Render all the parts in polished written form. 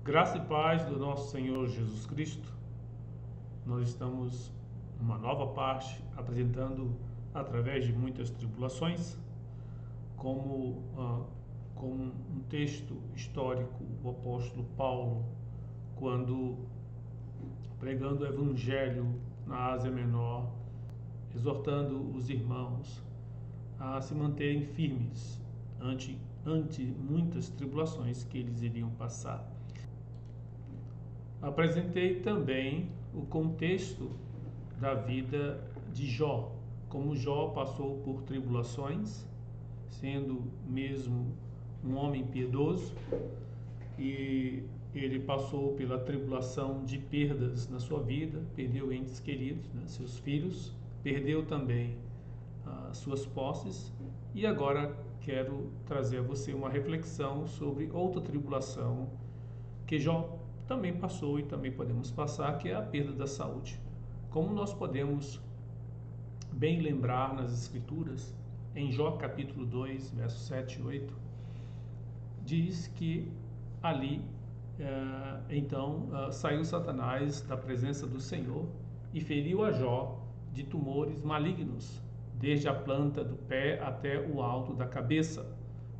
Graça e paz do nosso Senhor Jesus Cristo. Nós estamos numa nova parte apresentando através de muitas tribulações, como um texto histórico, o apóstolo Paulo, quando pregando o evangelho na Ásia Menor, exortando os irmãos a se manterem firmes ante muitas tribulações que eles iriam passar. Apresentei também o contexto da vida de Jó, como Jó passou por tribulações, sendo mesmo um homem piedoso, e ele passou pela tribulação de perdas na sua vida, perdeu entes queridos, seus filhos, perdeu também suas posses, e agora quero trazer a você uma reflexão sobre outra tribulação que Jó também passou e também podemos passar, que é a perda da saúde. Como nós podemos bem lembrar nas Escrituras, em Jó capítulo 2, versos 7 e 8, diz que ali, saiu Satanás da presença do Senhor e feriu a Jó de tumores malignos, desde a planta do pé até o alto da cabeça.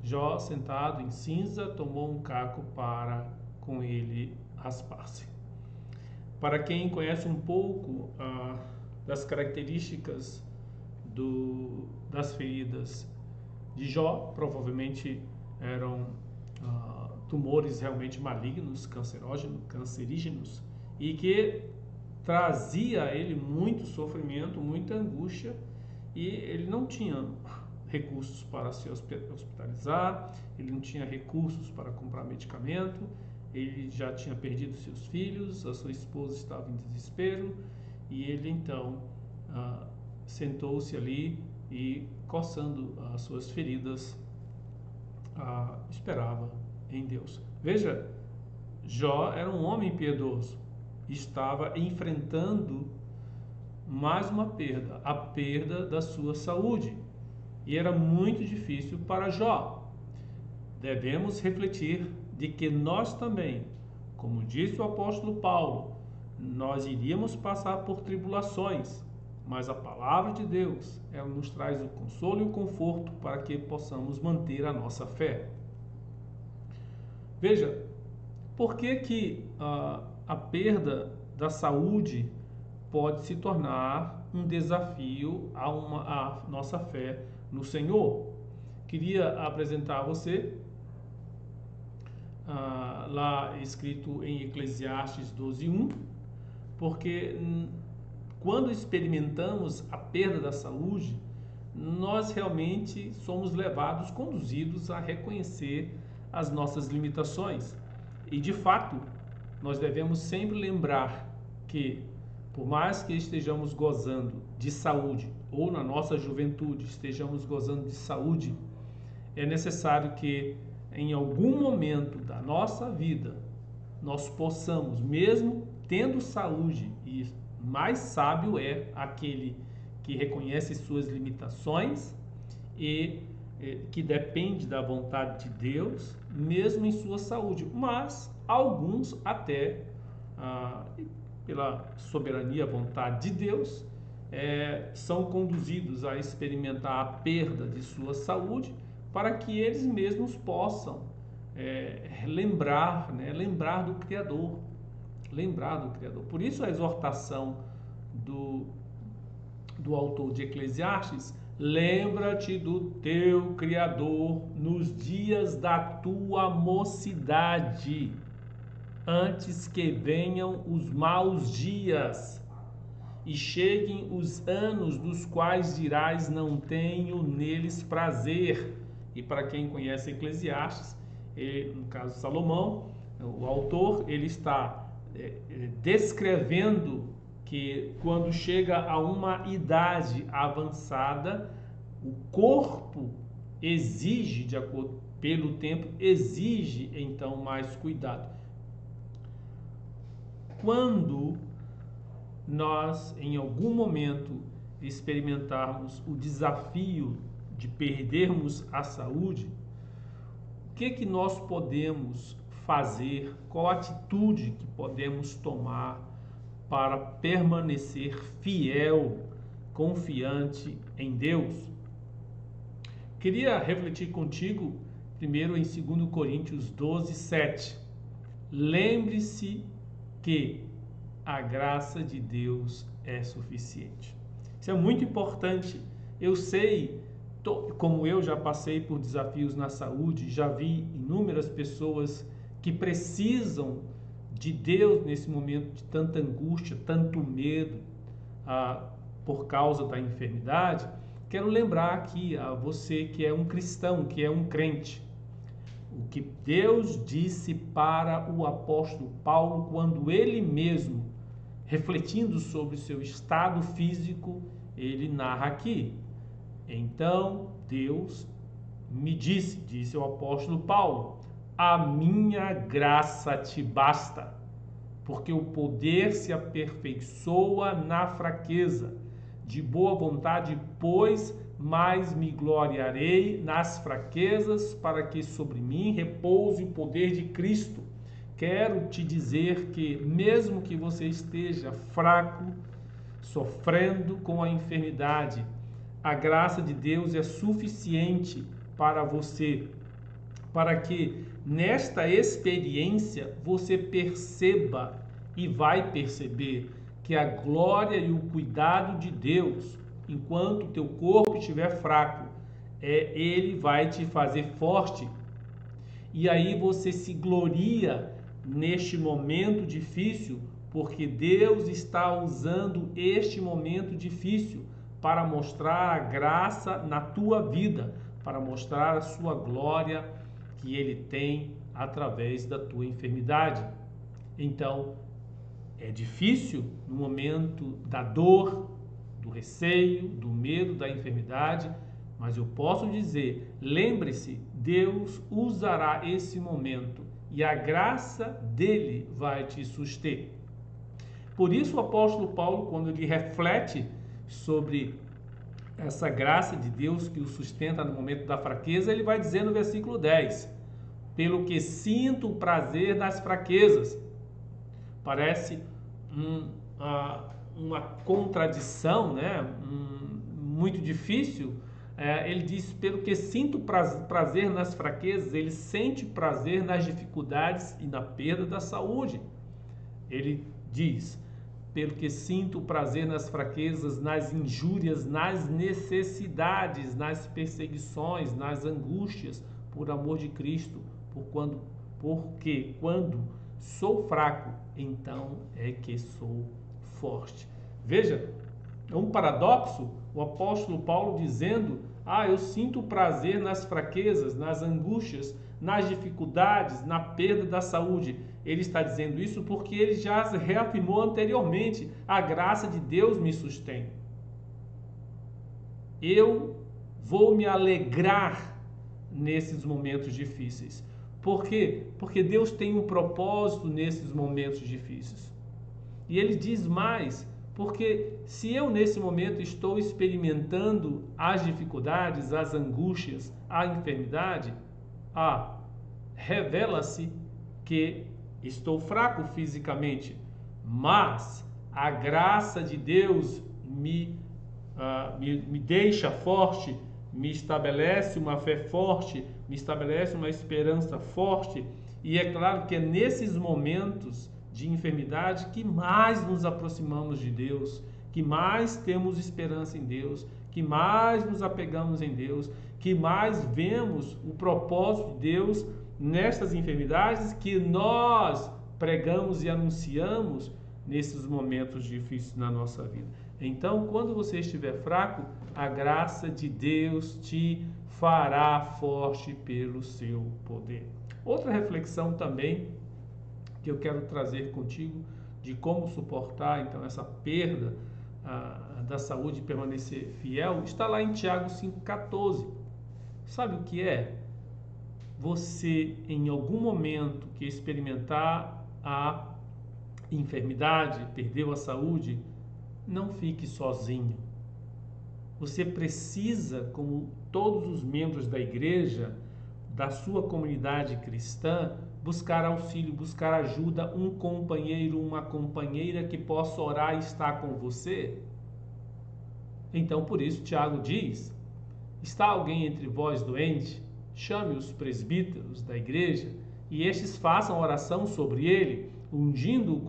Jó, sentado em cinza, tomou um caco para com ele raspar-se. Para quem conhece um pouco das características das feridas de Jó, provavelmente eram tumores realmente malignos, cancerígenos, e que trazia a ele muito sofrimento, muita angústia, e ele não tinha recursos para se hospitalizar, ele não tinha recursos para comprar medicamento, ele já tinha perdido seus filhos, a sua esposa estava em desespero, e ele então sentou-se ali e, coçando as suas feridas, esperava em Deus. Veja, Jó era um homem piedoso, estava enfrentando mais uma perda, a perda da sua saúde, e era muito difícil para Jó. Devemos refletir de que nós também, como disse o apóstolo Paulo, nós iríamos passar por tribulações, mas a palavra de Deus, ela nos traz o consolo e o conforto para que possamos manter a nossa fé. Veja, por que a perda da saúde pode se tornar um desafio à nossa fé no Senhor? Queria apresentar a você lá escrito em Eclesiastes 12:1, porque quando experimentamos a perda da saúde, nós realmente somos conduzidos a reconhecer as nossas limitações. E de fato, nós devemos sempre lembrar que, por mais que estejamos gozando de saúde, ou na nossa juventude estejamos gozando de saúde, é necessário que em algum momento da nossa vida nós possamos, mesmo tendo saúde, e mais sábio é aquele que reconhece suas limitações e que depende da vontade de Deus, mesmo em sua saúde. Mas alguns até, pela soberania, vontade de Deus, são conduzidos a experimentar a perda de sua saúde, para que eles mesmos possam lembrar do Criador. Por isso a exortação do autor de Eclesiastes: lembra-te do teu Criador nos dias da tua mocidade, antes que venham os maus dias e cheguem os anos dos quais dirás: não tenho neles prazer. E para quem conhece Eclesiastes, no caso Salomão, o autor, ele está descrevendo que quando chega a uma idade avançada, o corpo exige, de acordo pelo tempo, exige então mais cuidado. Quando nós, em algum momento, experimentarmos o desafio de perdermos a saúde, o que nós podemos fazer, qual atitude que podemos tomar para permanecer fiel, confiante em Deus? Queria refletir contigo primeiro em 2 Coríntios 12, 7. Lembre-se que a graça de Deus é suficiente. Isso é muito importante. Eu sei, como eu já passei por desafios na saúde, já vi inúmeras pessoas que precisam de Deus nesse momento de tanta angústia, tanto medo por causa da enfermidade. Quero lembrar aqui a você que é um cristão, que é um crente, o que Deus disse para o apóstolo Paulo quando ele mesmo, refletindo sobre o seu estado físico, ele narra aqui. Então Deus me disse o apóstolo Paulo, a minha graça te basta, porque o poder se aperfeiçoa na fraqueza. De boa vontade, pois, mais me gloriarei nas fraquezas, para que sobre mim repouse o poder de Cristo. Quero te dizer que, mesmo que você esteja fraco, sofrendo com a enfermidade, a graça de Deus é suficiente para você, para que nesta experiência você perceba e vai perceber que a glória e o cuidado de Deus, enquanto teu corpo estiver fraco, Ele vai te fazer forte. E aí você se gloria neste momento difícil, porque Deus está usando este momento difícil para mostrar a graça na tua vida, para mostrar a sua glória que Ele tem através da tua enfermidade. Então, é difícil no momento da dor, do receio, do medo, da enfermidade, mas eu posso dizer, lembre-se, Deus usará esse momento e a graça dele vai te suster. Por isso o apóstolo Paulo, quando ele reflete sobre essa graça de Deus que o sustenta no momento da fraqueza, ele vai dizer no versículo 10, pelo que sinto o prazer das fraquezas. Parece uma contradição, né? Muito difícil. Ele diz, pelo que sinto prazer nas fraquezas, ele sente prazer nas dificuldades e na perda da saúde. Ele diz, pelo que sinto prazer nas fraquezas, nas injúrias, nas necessidades, nas perseguições, nas angústias, por amor de Cristo, porque quando sou fraco, então é que sou forte. Veja, é um paradoxo o apóstolo Paulo dizendo, eu sinto prazer nas fraquezas, nas angústias, nas dificuldades, na perda da saúde. Ele está dizendo isso porque ele já reafirmou anteriormente, a graça de Deus me sustém. Eu vou me alegrar nesses momentos difíceis. Por quê? Porque Deus tem um propósito nesses momentos difíceis. E ele diz mais, porque se eu nesse momento estou experimentando as dificuldades, as angústias, a enfermidade, revela-se que estou fraco fisicamente, mas a graça de Deus me deixa forte, me estabelece uma fé forte, me estabelece uma esperança forte. E é claro que é nesses momentos de enfermidade que mais nos aproximamos de Deus, que mais temos esperança em Deus, que mais nos apegamos em Deus, que mais vemos o propósito de Deus nestas enfermidades que nós pregamos e anunciamos nesses momentos difíceis na nossa vida. Então, quando você estiver fraco, a graça de Deus te fará forte pelo seu poder. Outra reflexão também que eu quero trazer contigo de como suportar então essa perda da saúde e permanecer fiel, está lá em Tiago 5,14. Sabe o que é? Você, em algum momento que experimentar a enfermidade, perdeu a saúde, não fique sozinho. Você precisa, como todos os membros da igreja, da sua comunidade cristã, buscar auxílio, buscar ajuda, um companheiro, uma companheira que possa orar e estar com você? Então, por isso, Tiago diz: está alguém entre vós doente? Chame os presbíteros da igreja e estes façam oração sobre ele, ungindo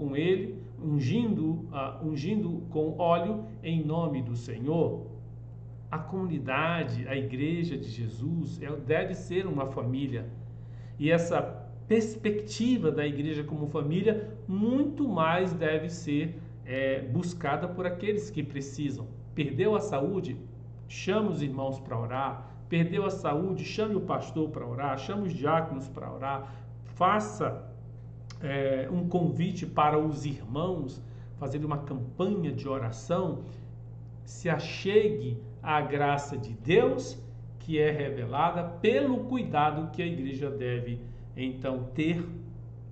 com óleo em nome do Senhor. A comunidade, a igreja de Jesus deve ser uma família. E essa perspectiva da igreja como família muito mais deve ser buscada por aqueles que precisam. Perdeu a saúde? Chama os irmãos para orar. Perdeu a saúde? Chame o pastor para orar. Chame os diáconos para orar. Faça um convite para os irmãos, fazer uma campanha de oração. Se achegue à graça de Deus, que é revelada pelo cuidado que a igreja deve, então, ter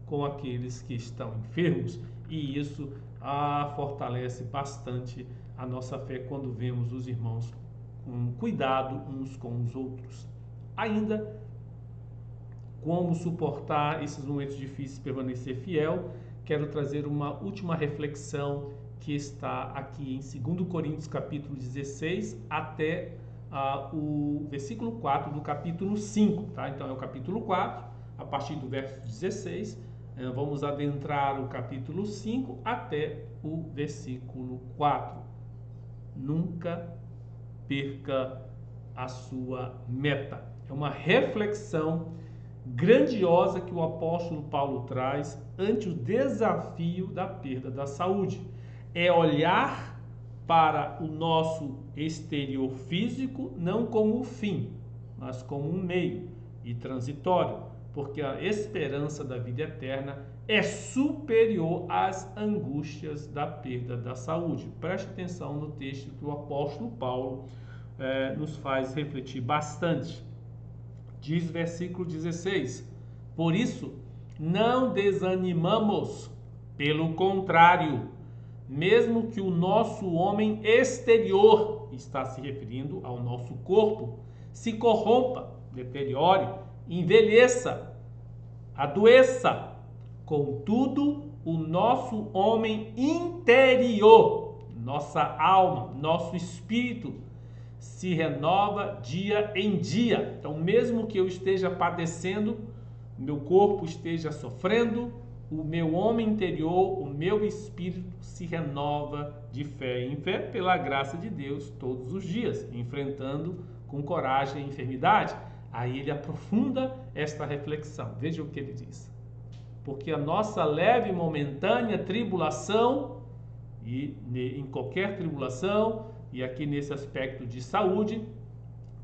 com aqueles que estão enfermos. E isso fortalece bastante a nossa fé quando vemos os irmãos com cuidado uns com os outros. Ainda, como suportar esses momentos difíceis e permanecer fiel, quero trazer uma última reflexão que está aqui em 2 Coríntios capítulo 16 até o versículo 4 do capítulo 5. Tá? Então é o capítulo 4, a partir do verso 16, vamos adentrar o capítulo 5 até o versículo 4. Nunca perca a sua meta. É uma reflexão grandiosa que o apóstolo Paulo traz ante o desafio da perda da saúde. É olhar para o nosso exterior físico não como o fim, mas como um meio e transitório, porque a esperança da vida eterna é superior às angústias da perda da saúde. Preste atenção no texto que o apóstolo Paulo nos faz refletir bastante. Diz versículo 16: por isso, não desanimamos, pelo contrário, mesmo que o nosso homem exterior, está se referindo ao nosso corpo, se corrompa, deteriore, envelheça, adoeça, contudo, o nosso homem interior, nossa alma, nosso espírito, se renova dia em dia. Então, mesmo que eu esteja padecendo, meu corpo esteja sofrendo, o meu homem interior, o meu espírito se renova de fé em fé pela graça de Deus todos os dias, enfrentando com coragem a enfermidade. Aí ele aprofunda esta reflexão. Veja o que ele diz. Porque a nossa leve e momentânea tribulação, e em qualquer tribulação, e aqui nesse aspecto de saúde,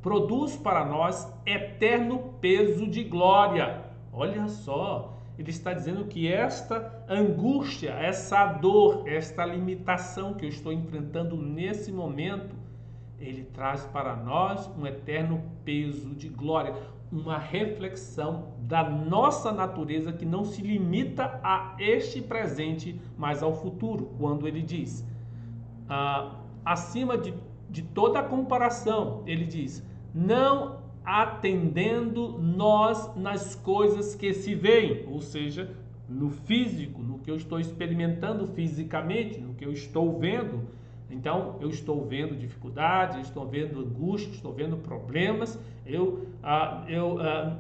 produz para nós eterno peso de glória. Olha só, ele está dizendo que esta angústia, essa dor, esta limitação que eu estou enfrentando nesse momento, ele traz para nós um eterno peso de glória, uma reflexão da nossa natureza que não se limita a este presente, mas ao futuro, quando ele diz, acima de toda a comparação, ele diz, não atendendo nós nas coisas que se veem, ou seja, no físico, no que eu estou experimentando fisicamente, no que eu estou vendo. Então, eu estou vendo dificuldades, estou vendo angústia, estou vendo problemas, eu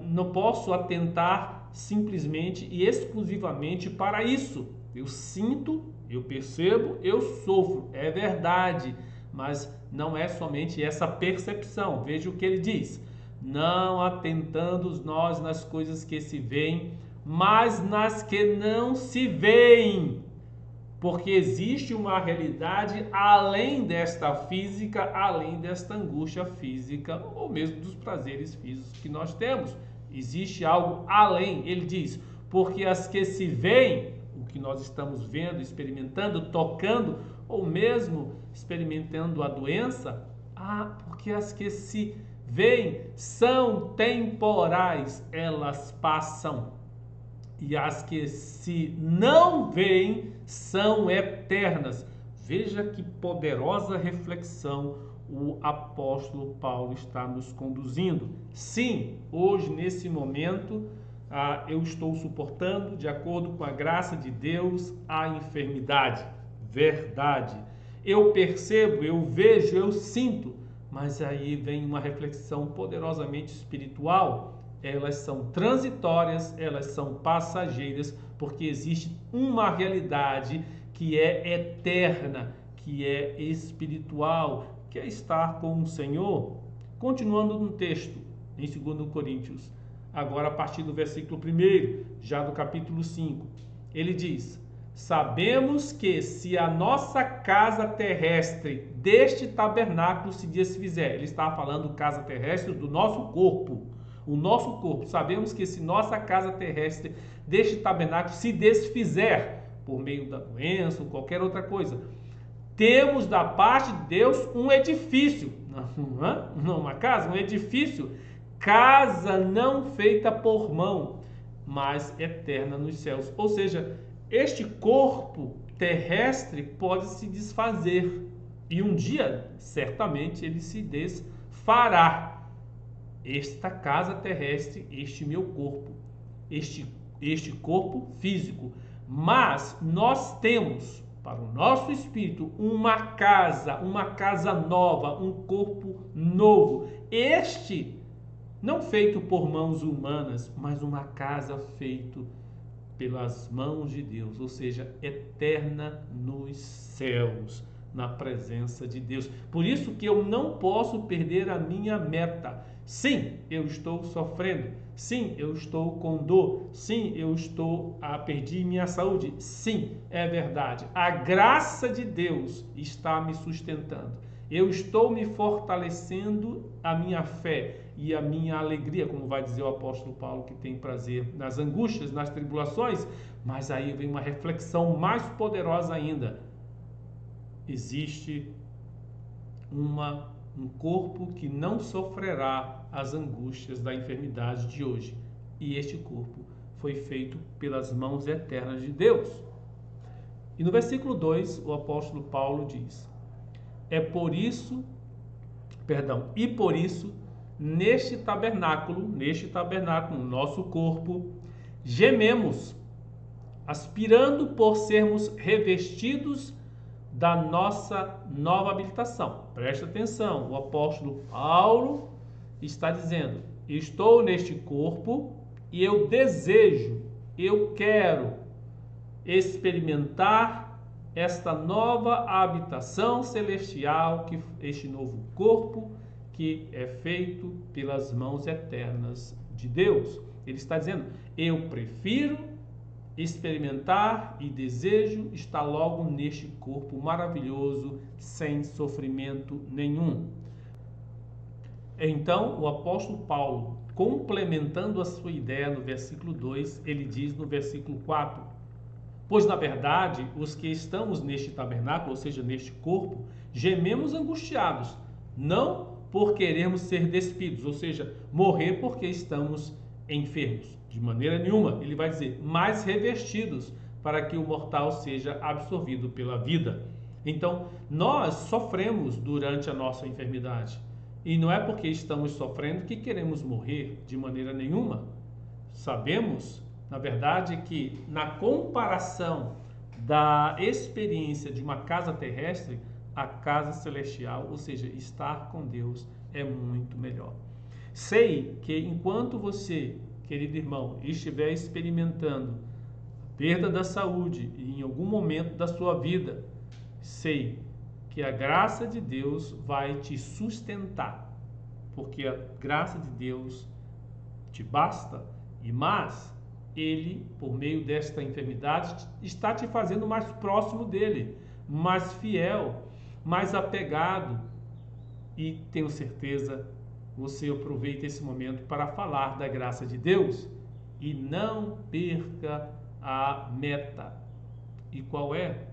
não posso atentar simplesmente e exclusivamente para isso. Eu sinto, eu percebo, eu sofro, é verdade, mas não é somente essa percepção. Veja o que ele diz. Não atentando nós nas coisas que se veem, mas nas que não se veem. Porque existe uma realidade além desta física, além desta angústia física, ou mesmo dos prazeres físicos que nós temos. Existe algo além, ele diz, porque as que se veem, o que nós estamos vendo, experimentando, tocando, ou mesmo experimentando a doença, porque as que se veem são temporais, elas passam. E as que se não veem são eternas. Veja que poderosa reflexão o apóstolo Paulo está nos conduzindo. Sim, hoje, nesse momento, eu estou suportando, de acordo com a graça de Deus, a enfermidade. Verdade. Eu percebo, eu vejo, eu sinto, mas aí vem uma reflexão poderosamente espiritual. Elas são transitórias, elas são passageiras, porque existe uma realidade que é eterna, que é espiritual, que é estar com o Senhor. Continuando no texto, em 2 Coríntios, agora a partir do versículo 1, já do capítulo 5, ele diz: sabemos que se a nossa casa terrestre deste tabernáculo se desfizer, ele está falando casa terrestre do nosso corpo, o nosso corpo, sabemos que se nossa casa terrestre deste tabernáculo se desfizer por meio da doença ou qualquer outra coisa, temos da parte de Deus um edifício, não uma casa, um edifício, casa não feita por mão, mas eterna nos céus. Ou seja, este corpo terrestre pode se desfazer e um dia, certamente, ele se desfará. Esta casa terrestre, este meu corpo, este corpo físico. Mas nós temos, para o nosso espírito, uma casa nova, um corpo novo. Este, não feito por mãos humanas, mas uma casa feita pelas mãos de Deus, ou seja, eterna nos céus, na presença de Deus. Por isso que eu não posso perder a minha meta. Sim, eu estou sofrendo. Sim, eu estou com dor. Sim, eu perdi minha saúde. Sim, é verdade. A graça de Deus está me sustentando. Eu estou me fortalecendo a minha fé e a minha alegria, como vai dizer o apóstolo Paulo, que tem prazer nas angústias, nas tribulações. Mas aí vem uma reflexão mais poderosa ainda. Existe um corpo que não sofrerá as angústias da enfermidade de hoje. E este corpo foi feito pelas mãos eternas de Deus. E no versículo 2, o apóstolo Paulo diz: por isso, neste tabernáculo, no nosso corpo, gememos, aspirando por sermos revestidos da nossa nova habilitação. Presta atenção, o apóstolo Paulo está dizendo: estou neste corpo e eu desejo, eu quero experimentar esta nova habitação celestial, este novo corpo que é feito pelas mãos eternas de Deus. Ele está dizendo: eu prefiro experimentar e desejo estar logo neste corpo maravilhoso, sem sofrimento nenhum. Então, o apóstolo Paulo, complementando a sua ideia no versículo 2, ele diz no versículo 4: pois, na verdade, os que estamos neste tabernáculo, ou seja, neste corpo, gememos angustiados, não por querermos ser despidos, ou seja, morrer porque estamos enfermos. De maneira nenhuma, ele vai dizer, mas revestidos, para que o mortal seja absorvido pela vida. Então, nós sofremos durante a nossa enfermidade. E não é porque estamos sofrendo que queremos morrer, de maneira nenhuma. Sabemos, na verdade, que na comparação da experiência de uma casa terrestre, a casa celestial, ou seja, estar com Deus, é muito melhor. Sei que enquanto você, querido irmão, estiver experimentando a perda da saúde em algum momento da sua vida, sei que a graça de Deus vai te sustentar, porque a graça de Deus te basta, mas Ele, por meio desta enfermidade, está te fazendo mais próximo dele, mais fiel, mais apegado, e tenho certeza você aproveita esse momento para falar da graça de Deus e não perca a meta. E qual é?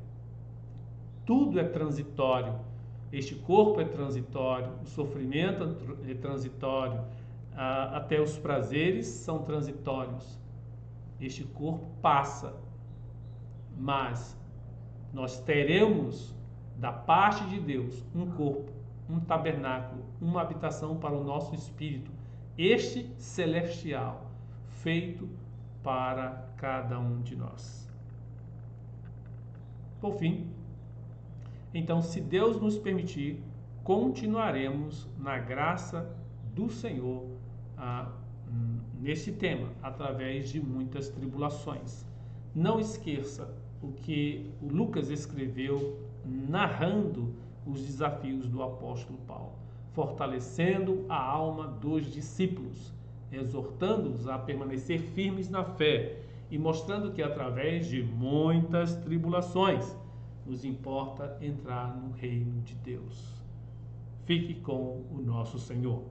Tudo é transitório. Este corpo é transitório, o sofrimento é transitório, até os prazeres são transitórios. Este corpo passa, mas nós teremos da parte de Deus um corpo um tabernáculo, uma habitação para o nosso espírito, este celestial, feito para cada um de nós. Por fim, então, se Deus nos permitir, continuaremos na graça do Senhor neste tema, através de muitas tribulações. Não esqueça o que o Lucas escreveu narrando os desafios do apóstolo Paulo, fortalecendo a alma dos discípulos, exortando-os a permanecer firmes na fé e mostrando que através de muitas tribulações nos importa entrar no reino de Deus. Fique com o nosso Senhor.